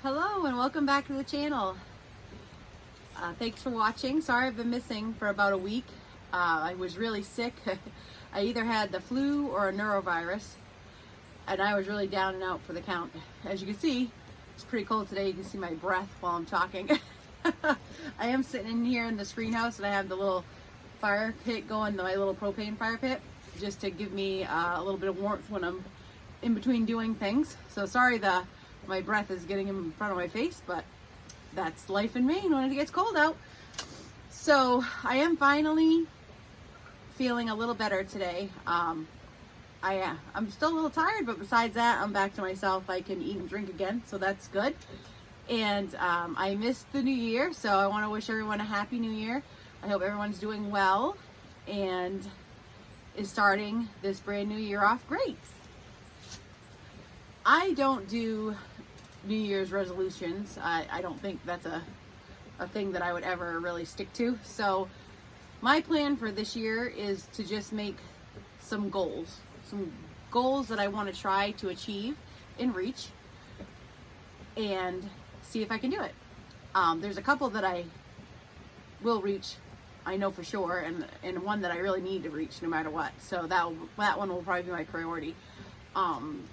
Hello and welcome back to the channel. Thanks for watching. Sorry I've been missing for about a week. I was really sick. I either had the flu or a neurovirus, and I was really down and out for the count. As you can see, it's pretty cold today. You can see my breath while I'm talking. I am sitting in here in this greenhouse and I have the little fire pit going, my little propane fire pit, just to give me a little bit of warmth when I'm in between doing things. So sorry my breath is getting in front of my face, but that's life in Maine when it gets cold out. So I am finally feeling a little better today. I'm still a little tired, but besides that, I'm back to myself. I can eat and drink again, so that's good. And I missed the new year, so I want to wish everyone a happy new year. I hope everyone's doing well and is starting this brand new year off great. I don't do New Year's resolutions. I don't think that's a thing that I would ever really stick to. So my plan for this year is to just make some goals that I want to try to achieve and reach, and see if I can do it. There's a couple that I will reach, I know for sure, and one that I really need to reach no matter what. So that one will probably be my priority.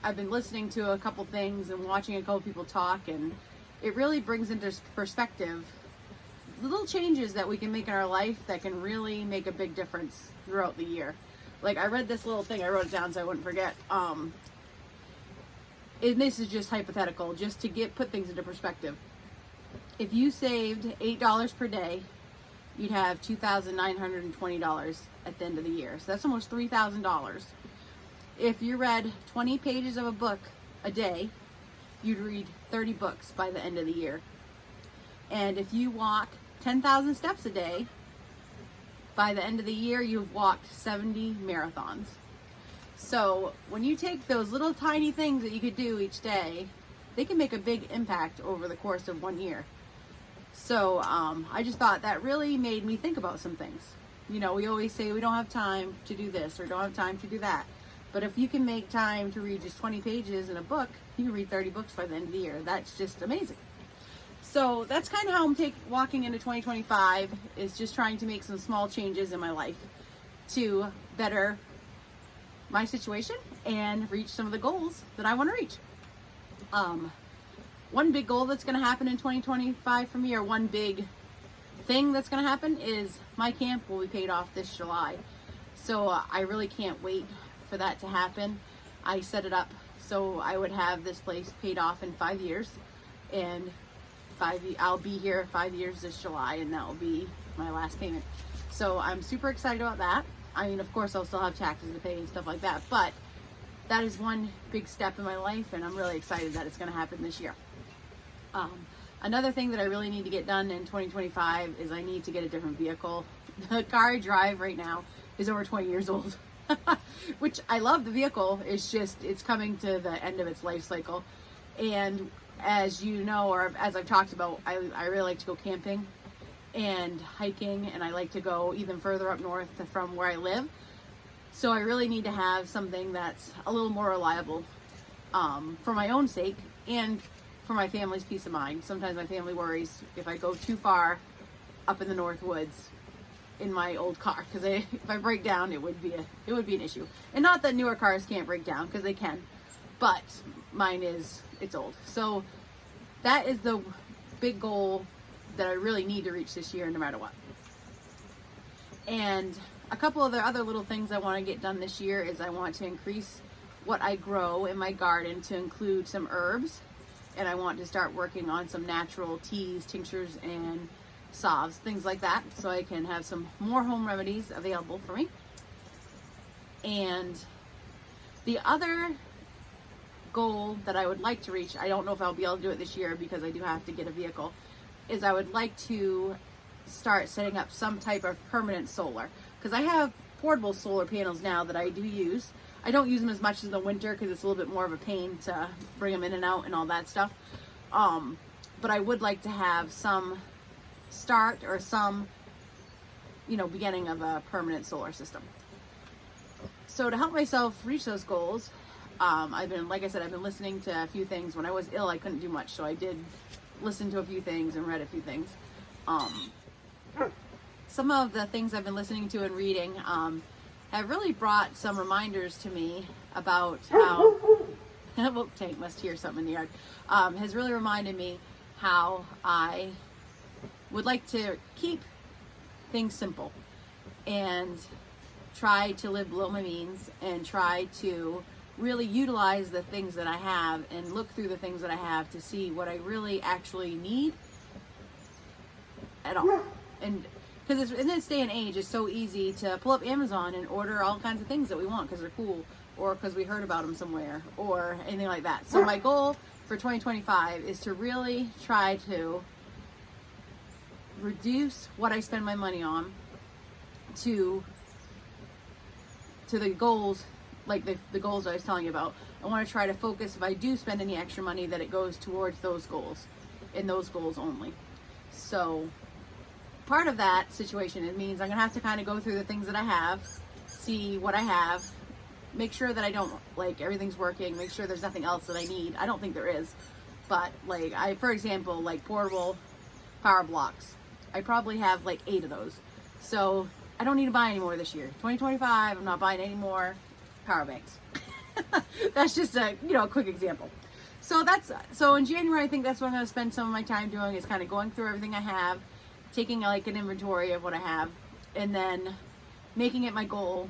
I've been listening to a couple things and watching a couple people talk, and it really brings into perspective the little changes that we can make in our life that can really make a big difference throughout the year. Like, I read this little thing, I wrote it down so I wouldn't forget. And this is just hypothetical, just to put things into perspective. If you saved $8 per day, you'd have $2,920 at the end of the year. So that's almost $3,000. If you read 20 pages of a book a day, you'd read 30 books by the end of the year. And if you walk 10,000 steps a day, by the end of the year, you've walked 70 marathons. So when you take those little tiny things that you could do each day, they can make a big impact over the course of 1 year. So I just thought that really made me think about some things. You know, we always say we don't have time to do this or don't have time to do that. But if you can make time to read just 20 pages in a book, you can read 30 books by the end of the year. That's just amazing. So that's kind of how I'm walking into 2025, is just trying to make some small changes in my life to better my situation and reach some of the goals that I want to reach. One big goal that's going to happen in 2025 for me, or one big thing that's going to happen, is my camp will be paid off this July. So I really can't wait for that to happen. I set it up so I would have this place paid off in 5 years, and I'll be here 5 years this July, and that will be my last payment. So I'm super excited about that. I mean, of course, I'll still have taxes to pay and stuff like that, but that is one big step in my life, and I'm really excited that it's going to happen this year. Another thing that I really need to get done in 2025 is I need to get a different vehicle. The car I drive right now is over 20 years old, which I love the vehicle. It's just, it's coming to the end of its life cycle. And as you know, or as I've talked about, I really like to go camping and hiking, and I like to go even further up north from where I live. So I really need to have something that's a little more reliable, for my own sake and for my family's peace of mind. Sometimes my family worries if I go too far up in the north woods in my old car, because if I break down, it would be an issue. And not that newer cars can't break down, because they can, but mine it's old. So that is the big goal that I really need to reach this year, no matter what. And a couple of the other little things I want to get done this year is I want to increase what I grow in my garden to include some herbs, and I want to start working on some natural teas, tinctures, and salves, things like that, so I can have some more home remedies available for me. And the other goal that I would like to reach, I don't know if I'll be able to do it this year because I do have to get a vehicle, is I would like to start setting up some type of permanent solar, because I have portable solar panels now that I do use. I don't use them as much in the winter because it's a little bit more of a pain to bring them in and out and all that stuff. But I would like to have some start, or some, beginning of a permanent solar system. So to help myself reach those goals, I've been, like I said, I've been listening to a few things. When I was ill, I couldn't do much, so I did listen to a few things and read a few things. Some of the things I've been listening to and reading have really brought some reminders to me about how well, Tank must hear something in the yard. Has really reminded me how I would like to keep things simple and try to live below my means and try to really utilize the things that I have and look through the things that I have to see what I really actually need at all. And because in this day and age, it's so easy to pull up Amazon and order all kinds of things that we want because they're cool, or because we heard about them somewhere, or anything like that. So my goal for 2025 is to really try to reduce what I spend my money on to the goals, like the goals I was telling you about. I want to try to focus, if I do spend any extra money, that it goes towards those goals, and those goals only. So part of that situation, it means I'm going to have to kind of go through the things that I have, see what I have, make sure that I don't, like, everything's working, make sure there's nothing else that I need. I don't think there is, but like for example, like portable power blocks, I probably have like 8 of those. So I don't need to buy any more this year. 2025, I'm not buying any more power banks. That's just a, a quick example. So in January, I think that's what I'm going to spend some of my time doing, is kind of going through everything I have, taking like an inventory of what I have, and then making it my goal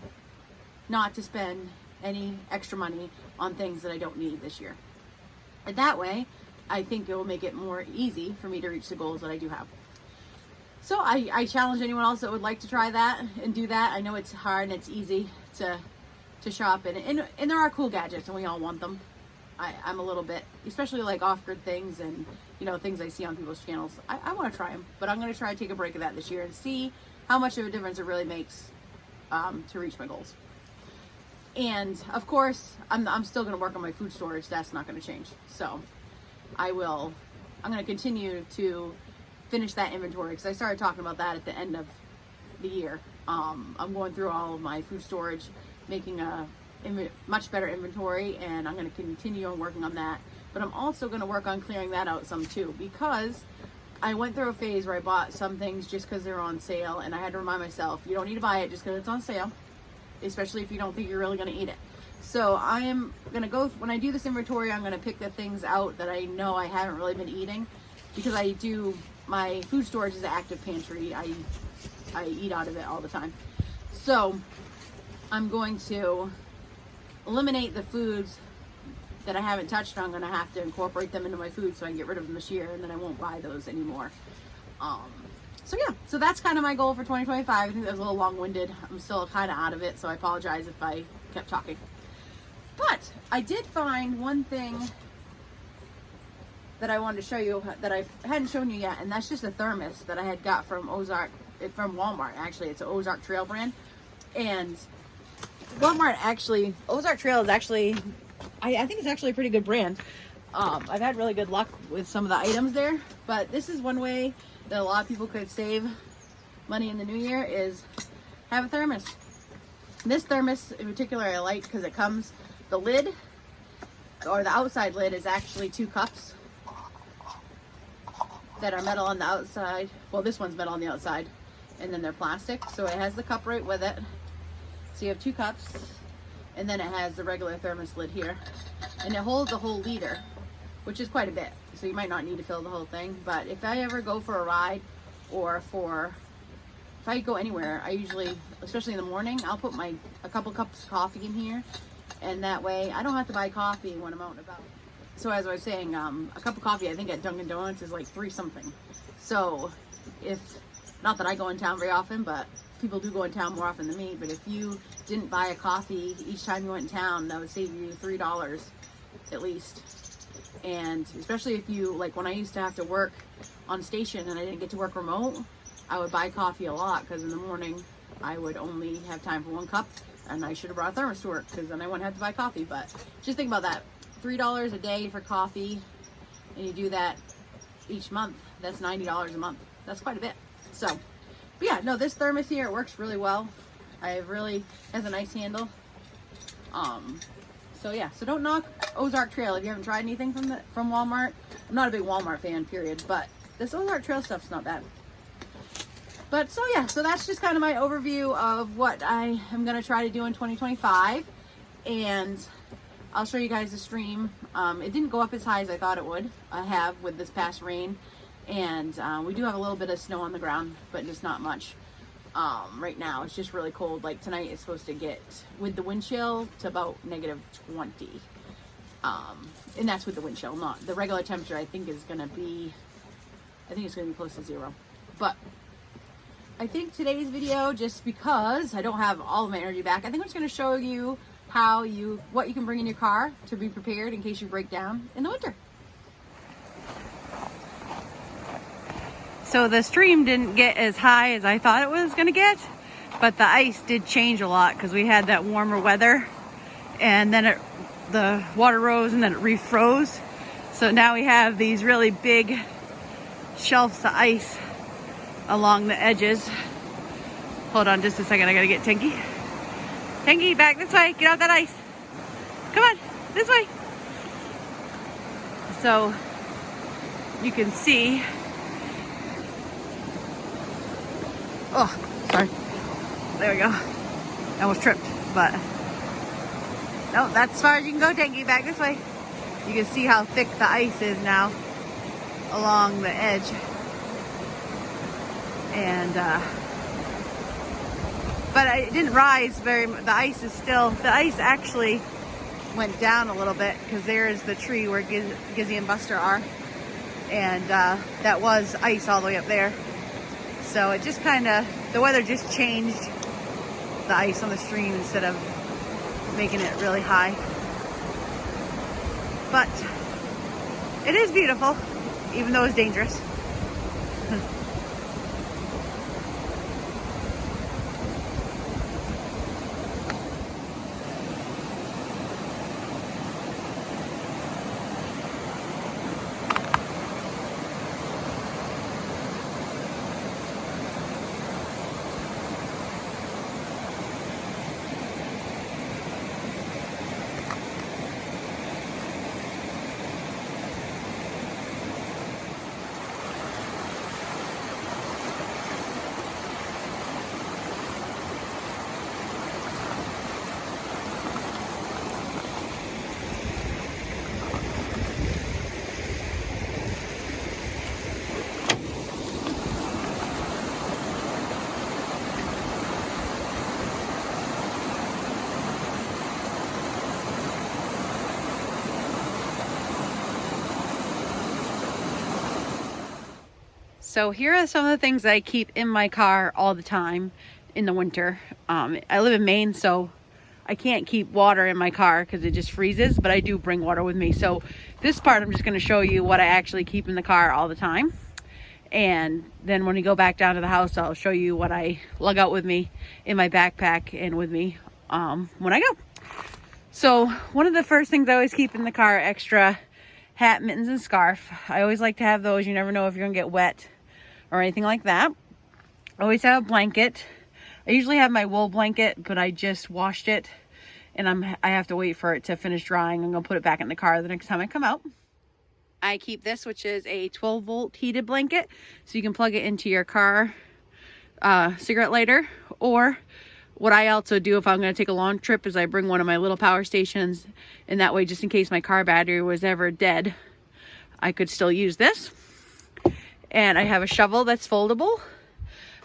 not to spend any extra money on things that I don't need this year. And that way, I think it will make it more easy for me to reach the goals that I do have. So I challenge anyone else that would like to try that and do that. I know it's hard and it's easy to shop, and there are cool gadgets and we all want them. I'm a little bit, especially like off-grid things and things I see on people's channels. I want to try them, but I'm going to try to take a break of that this year and see how much of a difference it really makes to reach my goals. And of course, I'm still going to work on my food storage. That's not going to change. So I'm going to continue to finish that inventory, because I started talking about that at the end of the year. I'm going through all of my food storage, making a much better inventory, and I'm going to continue on working on that. But I'm also going to work on clearing that out some too, because I went through a phase where I bought some things just because they're on sale, and I had to remind myself, you don't need to buy it just because it's on sale, especially if you don't think you're really going to eat it. So I am going to go, when I do this inventory, I'm going to pick the things out that I know I haven't really been eating, because my food storage is an active pantry. I eat out of it all the time. So I'm going to eliminate the foods that I haven't touched. I'm going to have to incorporate them into my food so I can get rid of them this year, and then I won't buy those anymore. So yeah, so that's kind of my goal for 2025. I think that was a little long-winded. I'm still kind of out of it, so I apologize if I kept talking. But I did find one thing that I wanted to show you that I hadn't shown you yet, and that's just a thermos that I had got from Walmart. Actually, it's an Ozark Trail brand, and Ozark Trail is actually, I think it's actually a pretty good brand. I've had really good luck with some of the items there, but this is one way that a lot of people could save money in the new year, is have a thermos. This thermos in particular I like because it comes, the lid, or the outside lid, is actually 2 cups that are metal on the outside. Well, this one's metal on the outside, and then they're plastic, so it has the cup right with it. So you have 2 cups, and then it has the regular thermos lid here, and it holds a whole liter, which is quite a bit. So you might not need to fill the whole thing, but if I ever go for a ride, or if I go anywhere, I usually, especially in the morning, I'll put a couple cups of coffee in here, and that way I don't have to buy coffee when I'm out and about. So as I was saying, a cup of coffee, I think at Dunkin' Donuts is like $3 something. So not that I go in town very often, but people do go in town more often than me, but if you didn't buy a coffee each time you went in town, that would save you $3 at least. And especially if you, like when I used to have to work on station and I didn't get to work remote, I would buy coffee a lot, because in the morning I would only have time for 1 cup, and I should have brought a thermos to work, because then I wouldn't have to buy coffee. But just think about that, $3 a day for coffee, and you do that each month, that's $90 a month. That's quite a bit. So, but yeah, no, this thermos here, it works really well. It really has a nice handle. So yeah, so don't knock Ozark Trail if you haven't tried anything from Walmart. I'm not a big Walmart fan, period, but this Ozark Trail stuff's not bad. But so yeah, so that's just kind of my overview of what I am going to try to do in 2025. And I'll show you guys the stream. It didn't go up as high as I thought it would have with this past rain. And we do have a little bit of snow on the ground, but just not much. Right now it's just really cold. Like tonight it's supposed to get, with the wind chill, to about -20. And that's with the wind chill, not the regular temperature. I think it's gonna be close to 0. But I think today's video, just because I don't have all of my energy back, I think I'm just gonna show you what you can bring in your car to be prepared in case you break down in the winter. So the stream didn't get as high as I thought it was gonna get, but the ice did change a lot because we had that warmer weather, and then the water rose and then it refroze. So now we have these really big shelves of ice along the edges. Hold on just a second, I gotta get Tinky. Tinky, back this way, get out that ice. Come on, this way. So you can see, oh, sorry. There we go. I almost tripped, but no, that's as far as you can go, Tinky. Back this way. You can see how thick the ice is now along the edge. And, but it didn't rise very much. The ice actually went down a little bit because there's the tree where Gizzy and Buster are. And that was ice all the way up there. So it just the weather just changed the ice on the stream instead of making it really high. But it is beautiful, even though it's dangerous. So here are some of the things that I keep in my car all the time in the winter. I live in Maine, so I can't keep water in my car because it just freezes, but I do bring water with me. So this part, I'm just going to show you what I actually keep in the car all the time. And then when we go back down to the house, I'll show you what I lug out with me in my backpack and with me when I go. So one of the first things I always keep in the car, extra hat, mittens, and scarf. I always like to have those. You never know if you're gonna get wet or anything like that. I always have a blanket. I usually have my wool blanket, but I just washed it and I have to wait for it to finish drying. I'm gonna put it back in the car the next time I come out. I keep this, which is a 12-volt heated blanket, so you can plug it into your car cigarette lighter. Or what I also do if I'm going to take a long trip is I bring one of my little power stations, and that way, just in case my car battery was ever dead, I could still use this. And I have a shovel that's foldable.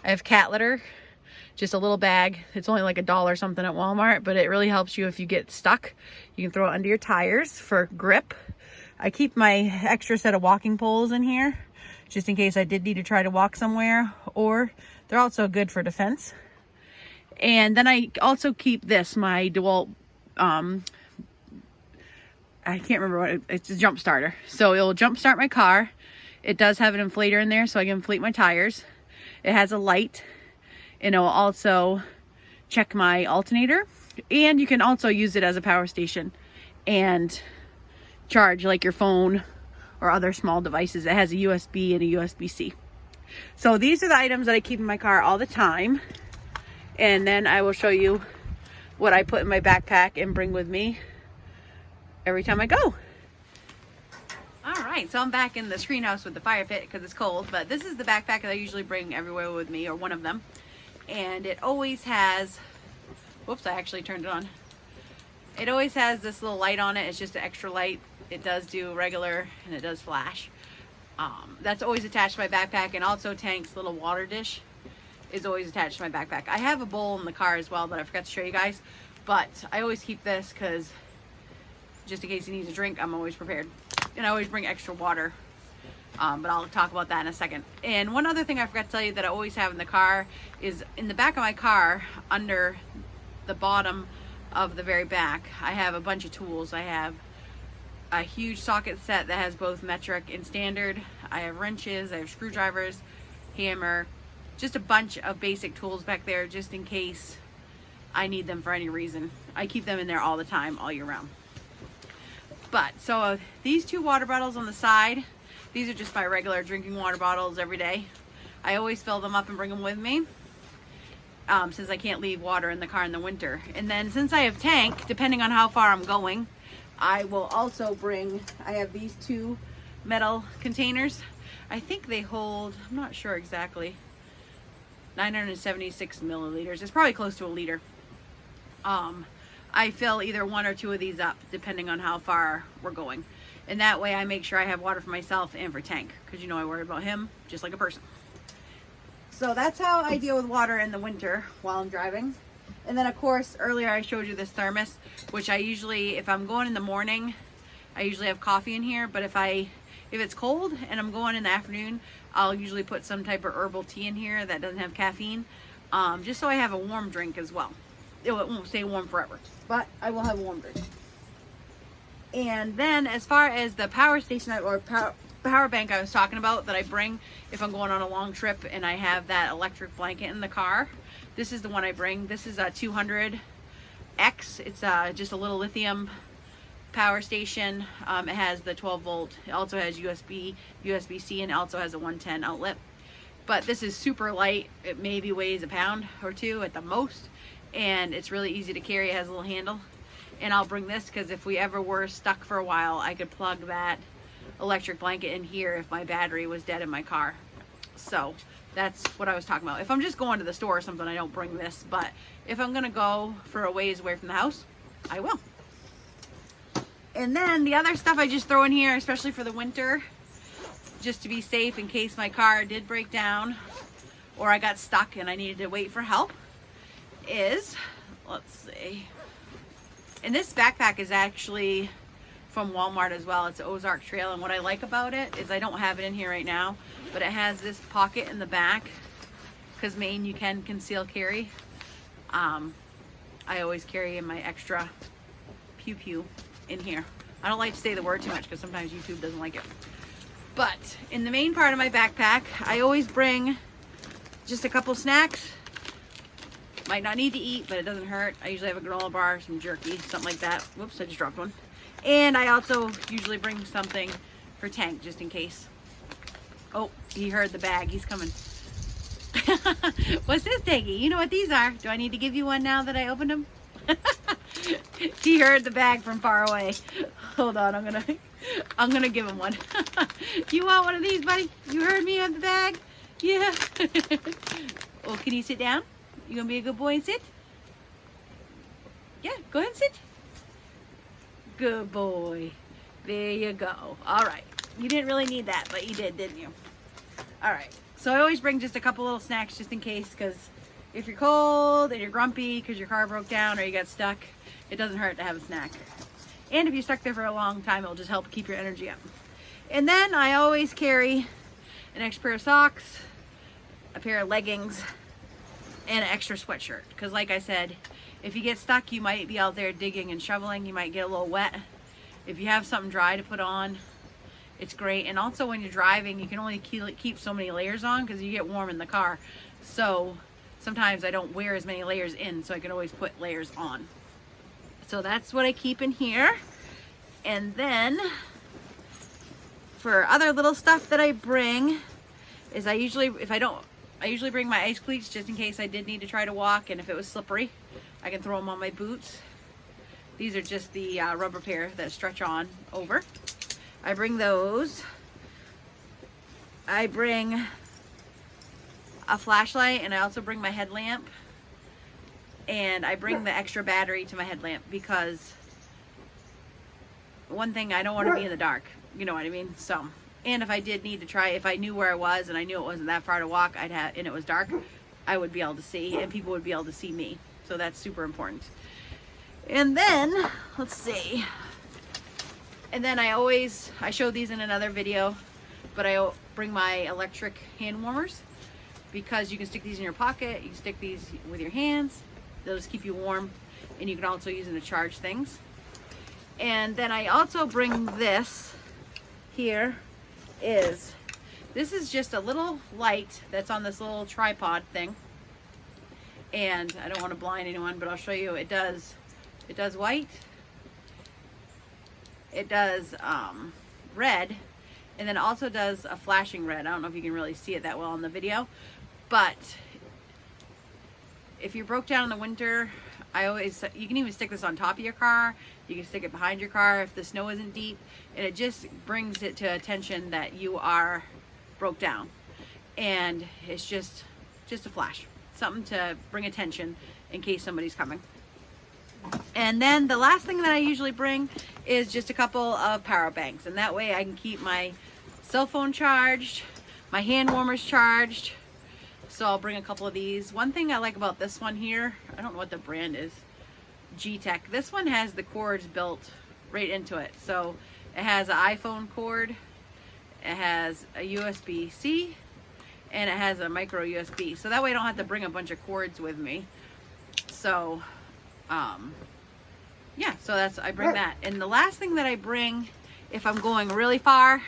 I have cat litter, just a little bag. It's only like $1 something at Walmart, but it really helps you if you get stuck. You can throw it under your tires for grip. I keep my extra set of walking poles in here, just in case I did need to try to walk somewhere, or they're also good for defense. And then I also keep this, my DeWalt, I can't remember what it's a jump starter. So it'll jump start my car. It does have an inflator in there so I can inflate my tires. It has a light, and it will also check my alternator. And you can also use it as a power station and charge like your phone or other small devices. It has a USB and a USB-C. So these are the items that I keep in my car all the time. And then I will show you what I put in my backpack and bring with me every time I go. All right, so I'm back in the screen house with the fire pit because it's cold, but this is the backpack that I usually bring everywhere with me, or one of them. And it always has, whoops, I actually turned it on. It always has this little light on it. It's just an extra light. It does do regular and it does flash. That's always attached to my backpack, and also Tank's little water dish is always attached to my backpack. I have a bowl in the car as well that I forgot to show you guys, but I always keep this because just in case he needs a drink, I'm always prepared. And I always bring extra water, but I'll talk about that in a second. And one other thing I forgot to tell you that I always have in the car is in the back of my car, under the bottom of the very back, I have a bunch of tools. I have a huge socket set that has both metric and standard. I have wrenches, I have screwdrivers, hammer, just a bunch of basic tools back there just in case I need them for any reason. I keep them in there all the time, all year round. But so these two water bottles on the side, these are just my regular drinking water bottles every day. I always fill them up and bring them with me, since I can't leave water in the car in the winter. And then since I have Tank, depending on how far I'm going, I will also bring, I have these two metal containers. I think they hold, I'm not sure exactly, 976 milliliters. It's probably close to a liter. I fill either one or two of these up depending on how far we're going. And that way I make sure I have water for myself and for Tank, because you know I worry about him just like a person. So that's how I deal with water in the winter while I'm driving. And then of course earlier I showed you this thermos, which I usually, if I'm going in the morning, I usually have coffee in here. But if it's cold and I'm going in the afternoon, I'll usually put some type of herbal tea in here that doesn't have caffeine, just so I have a warm drink as well. It won't stay warm forever, but I will have a warm drink. And then as far as the power station or power bank I was talking about that I bring if I'm going on a long trip and I have that electric blanket in the car, this is the one I bring. This is a 200X. It's just a little lithium power station. It has the 12 volt. It also has USB-C, and also has a 110 outlet. But this is super light. It maybe weighs a pound or two at the most. And it's really easy to carry. It has a little handle. And I'll bring this because if we ever were stuck for a while, I could plug that electric blanket in here if my battery was dead in my car. So that's what I was talking about. If I'm just going to the store or something, I don't bring this. But if I'm gonna go for a ways away from the house, I will. And then the other stuff I just throw in here, especially for the winter, just to be safe in case my car did break down or I got stuck and I needed to wait for help, is, let's see, and this backpack is actually from Walmart as well. It's Ozark Trail, and what I like about it is I don't have it in here right now, but it has this pocket in the back because Maine you can conceal carry. I always carry in my extra pew pew in here. I don't like to say the word too much because sometimes YouTube doesn't like it. But in the main part of my backpack, I always bring just a couple snacks. Might not need to eat, but it doesn't hurt. I usually have a granola bar, some jerky, something like that. Whoops, I just dropped one. And I also usually bring something for Tank, just in case. Oh, he heard the bag. He's coming. What's this, Tanky? You know what these are. Do I need to give you one now that I opened them? He heard the bag from far away. Hold on, I'm gonna give him one. You want one of these, buddy? You heard me on the bag? Yeah. Oh, can you sit down? You gonna be a good boy and sit? Yeah, go ahead and sit. Good boy. There you go. All right. You didn't really need that, but you did, didn't you? All right. So I always bring just a couple little snacks just in case, because if you're cold and you're grumpy because your car broke down or you got stuck, it doesn't hurt to have a snack. And if you're stuck there for a long time, it'll just help keep your energy up. And then I always carry an extra pair of socks, a pair of leggings, and an extra sweatshirt, because like I said, if you get stuck, you might be out there digging and shoveling, you might get a little wet. If you have something dry to put on, it's great. And also when you're driving, you can only keep so many layers on because you get warm in the car. So sometimes I don't wear as many layers in, so I can always put layers on. So that's what I keep in here. And then for other little stuff that I bring is I usually bring my ice cleats just in case I did need to try to walk, and if it was slippery, I can throw them on my boots. These are just the rubber pair that stretch on over. I bring those. I bring a flashlight, and I also bring my headlamp, and I bring the extra battery to my headlamp because one thing, I don't want to be in the dark, you know what I mean? So, and if I did need to try, if I knew where I was and I knew it wasn't that far to walk, and it was dark, I would be able to see, and people would be able to see me. So that's super important. And then, let's see. And then I showed these in another video, but I bring my electric hand warmers because you can stick these in your pocket, you can stick these with your hands, they'll just keep you warm, and you can also use them to charge things. And then I also bring this here. This is just a little light that's on this little tripod thing, and I don't want to blind anyone, but I'll show you. It does white, it does red, and then also does a flashing red. I don't know if you can really see it that well in the video, but if you're broke down in the winter, you can even stick this on top of your car, you can stick it behind your car if the snow isn't deep, and it just brings it to attention that you are broke down. And it's just a flash, something to bring attention in case somebody's coming. And then the last thing that I usually bring is just a couple of power banks, and that way I can keep my cell phone charged, my hand warmers charged. So I'll bring a couple of these. One thing I like about this one here, I don't know what the brand is, G-Tech. This one has the cords built right into it. So it has an iPhone cord, it has a USB-C, and it has a micro USB. So that way I don't have to bring a bunch of cords with me. So, yeah, so I bring that. And the last thing that I bring, if I'm going really far,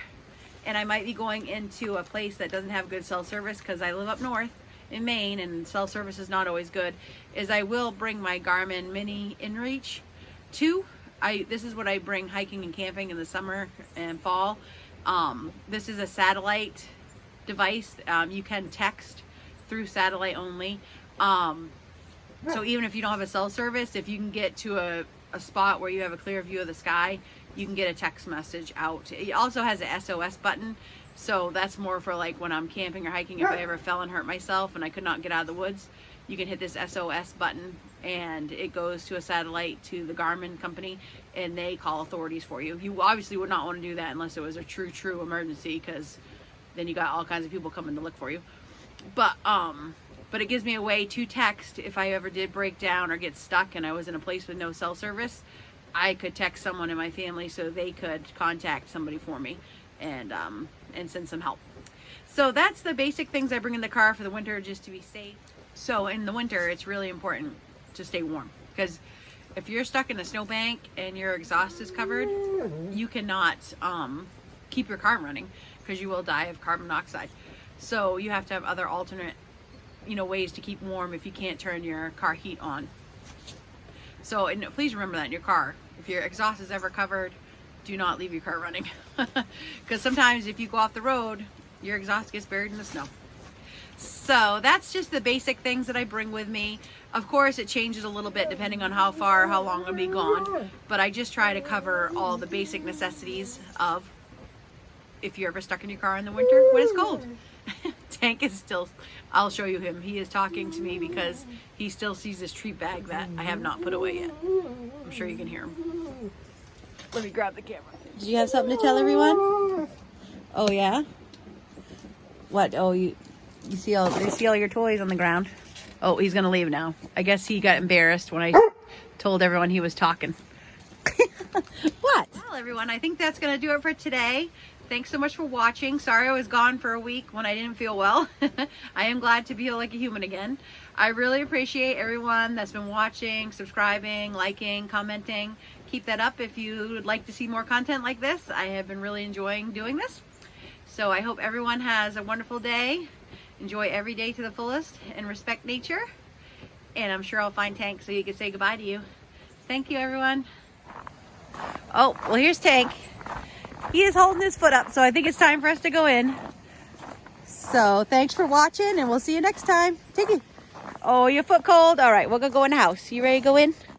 and I might be going into a place that doesn't have good cell service, because I live up north in Maine and cell service is not always good, is I will bring my Garmin Mini InReach 2. This is what I bring hiking and camping in the summer and fall. This is a satellite device. You can text through satellite only. So even if you don't have a cell service, if you can get to a spot where you have a clear view of the sky, you can get a text message out. It also has a SOS button, so that's more for like when I'm camping or hiking. If I ever fell and hurt myself and I could not get out of the woods, you can hit this SOS button and it goes to a satellite to the Garmin company, and they call authorities for you. You obviously would not want to do that unless it was a true emergency, because then you got all kinds of people coming to look for you. But it gives me a way to text if I ever did break down or get stuck and I was in a place with no cell service. I could text someone in my family so they could contact somebody for me and send some help. So that's the basic things I bring in the car for the winter, just to be safe. So in the winter, it's really important to stay warm, because if you're stuck in a snowbank and your exhaust is covered, you cannot keep your car running, because you will die of carbon monoxide. So you have to have other alternate ways to keep warm if you can't turn your car heat on. So, and please remember that in your car, if your exhaust is ever covered, do not leave your car running, because sometimes if you go off the road, your exhaust gets buried in the snow. So that's just the basic things that I bring with me. Of course, it changes a little bit depending on how far, how long I'll be gone, but I just try to cover all the basic necessities of if you're ever stuck in your car in the winter when it's cold. Tank is still, I'll show you him. He is talking to me because he still sees this treat bag that I have not put away yet. I'm sure you can hear him. Let me grab the camera. Did you have something to tell everyone? Oh yeah? What? Oh, they see all your toys on the ground. Oh, he's gonna leave now. I guess he got embarrassed when I told everyone he was talking. What? Well, everyone, I think that's gonna do it for today. Thanks so much for watching. Sorry I was gone for a week when I didn't feel well. I am glad to feel like a human again. I really appreciate everyone that's been watching, subscribing, liking, commenting. Keep that up if you would like to see more content like this. I have been really enjoying doing this. So I hope everyone has a wonderful day. Enjoy every day to the fullest and respect nature. And I'm sure I'll find Tank so he can say goodbye to you. Thank you, everyone. Oh, well, here's Tank. He is holding his foot up, so I think it's time for us to go in. So thanks for watching, and we'll see you next time. Take it. Oh, your foot cold? All right, we're gonna go in the house. You ready to go in?